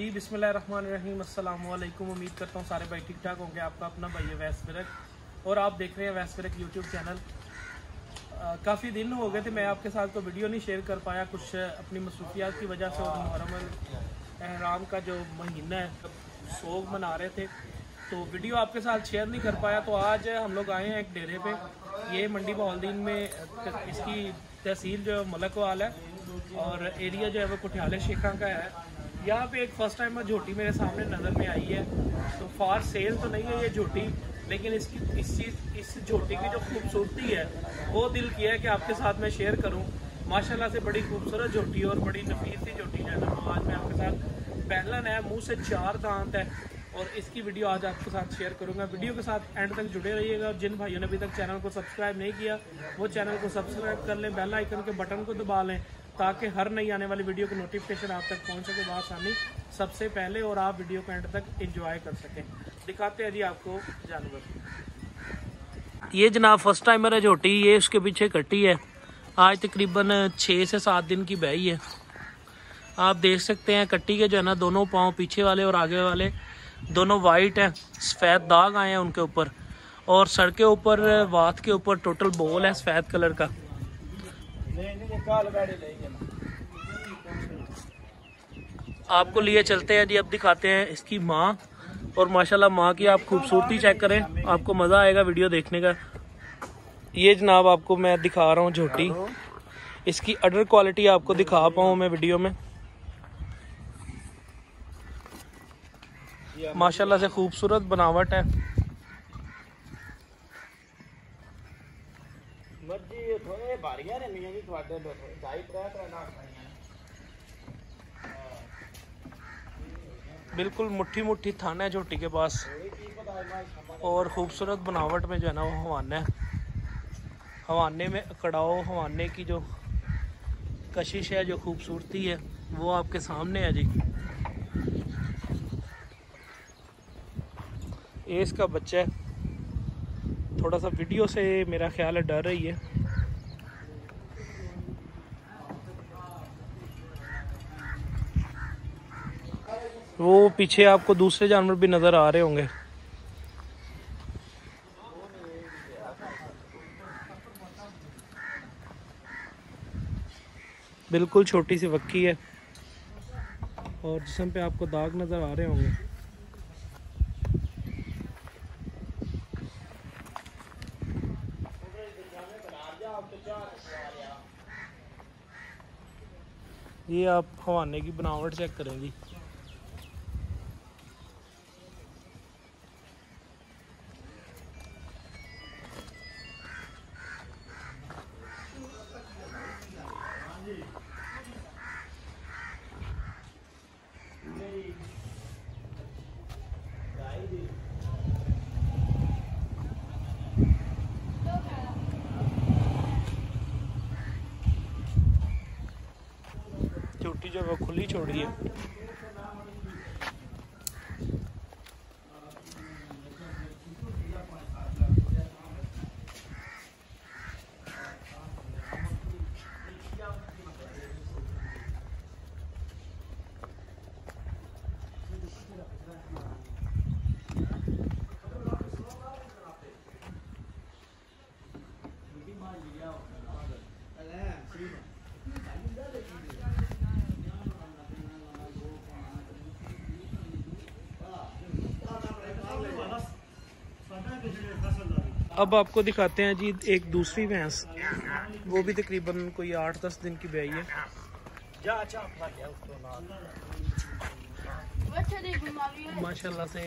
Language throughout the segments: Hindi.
जी बिस्मिल्लाहिर्रहमानिर्रहीम, अस्सलाम वालेकुम। उम्मीद करता हूँ सारे भाई ठीक ठाक होंगे। आपका अपना भाई है वैस विरक और आप देख रहे हैं वैस विरक यूट्यूब चैनल। काफ़ी दिन हो गए थे मैं आपके साथ तो वीडियो नहीं शेयर कर पाया, कुछ अपनी मसरूफियात की वजह से। और मुहर्रम एहराम का जो महीना है सोग मना रहे थे तो वीडियो आपके साथ शेयर नहीं कर पाया। तो आज हम लोग आए हैं एक डेरे पे, ये मंडी बहाउद्दीन में। इसकी तहसील जो मलक वाल है और एरिया जो है वो कुठियाले शेखा का है। यहाँ पे एक फ़र्स्ट टाइम झोटी मेरे सामने नज़र में आई है। तो फॉर सेल तो नहीं है ये झोटी, लेकिन इस झोटी की जो खूबसूरती है वो दिल किया है कि आपके साथ मैं शेयर करूँ। माशाल्लाह से बड़ी खूबसूरत झोटी और बड़ी नफीस सी झोटी जो है ना वो आज मैं आपके साथ, पहला है मुँह से 4 दांत है और इसकी वीडियो आज आपके साथ शेयर करूंगा। वीडियो के साथ एंड तक जुड़े रहिएगा और जिन भाइयों ने अभी तक चैनल को सब्सक्राइब नहीं किया वो चैनल को सब्सक्राइब कर लें, बेल आइकन के बटन को दबा लें ताकि हर नई आने वाली वीडियो की नोटिफिकेशन आप तक पहुंच सके आसानी सबसे पहले और आप वीडियो को एंड तक एंजॉय कर सकें। दिखाते हैं जी आपको जानवर। ये जनाब फर्स्ट टाइमर है झोटी, ये उसके पीछे कटी है। आज तकरीबन 6 से 7 दिन की ब्याई है। आप देख सकते हैं कट्टी के जो है ना दोनों पाँव, पीछे वाले और आगे वाले दोनों वाइट हैं, सफ़ेद दाग आए हैं उनके ऊपर और सर के ऊपर वात के ऊपर टोटल बोल है सफ़ेद कलर का। आपको लिए चलते हैं जी, अब दिखाते हैं इसकी माँ। और माशाल्लाह माँ की आप खूबसूरती चेक करें, आपको मज़ा आएगा वीडियो देखने का। ये जनाब आपको मैं दिखा रहा हूँ झोटी, इसकी अडर क्वालिटी आपको दिखा पाऊँ मैं वीडियो में। माशाल्लाह से खूबसूरत बनावट है। बिल्कुल मुट्ठी मुट्ठी थाना है झोटी के पास और खूबसूरत बनावट में जो है ना वो हवाना है। हवाने में कड़ाओ, हवाने की जो कशिश है, जो खूबसूरती है वो आपके सामने है जी। ये इसका बच्चा है, थोड़ा सा वीडियो से मेरा ख्याल है डर रही है। वो पीछे आपको दूसरे जानवर भी नज़र आ रहे होंगे। बिल्कुल छोटी सी वक्की है और जिस्म पे आपको दाग नज़र आ रहे होंगे। ये आप हवाने की बनावट चेक करें जी। छोटी जो है खुली छोड़ी है। अब आपको दिखाते हैं जी एक दूसरी भैंस, वो भी तकरीबन कोई 8-10 दिन की ब्याई है। माशाल्लाह से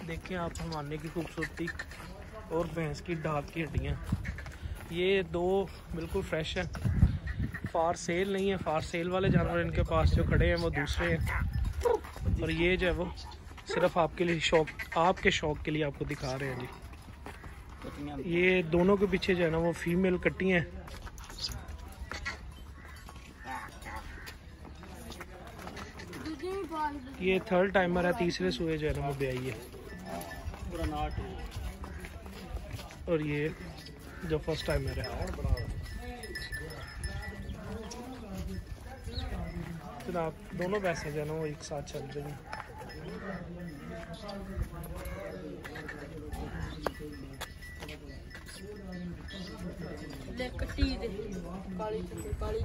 देखें आप हमारे की खूबसूरती और भैंस की ढाक की हड्डियाँ। ये दो बिल्कुल फ्रेश हैं, फार सेल नहीं है। फार सेल वाले जानवर इनके पास जो खड़े हैं वो दूसरे हैं और ये जो है वो सिर्फ आपके लिए शौक, आपके शौक के लिए आपको दिखा रहे हैं जी। ये दोनों के पीछे जो है ना वो फीमेल कट्टी हैं। ये थर्ड टाइमर है, तीसरे सूए जो है ना वो ब्याई है। और ये जो फर्स्ट टाइमर है। जनाब दोनों भैंसें जो है ना वो एक साथ चल रही हैं। ले कट्टी दे काली काली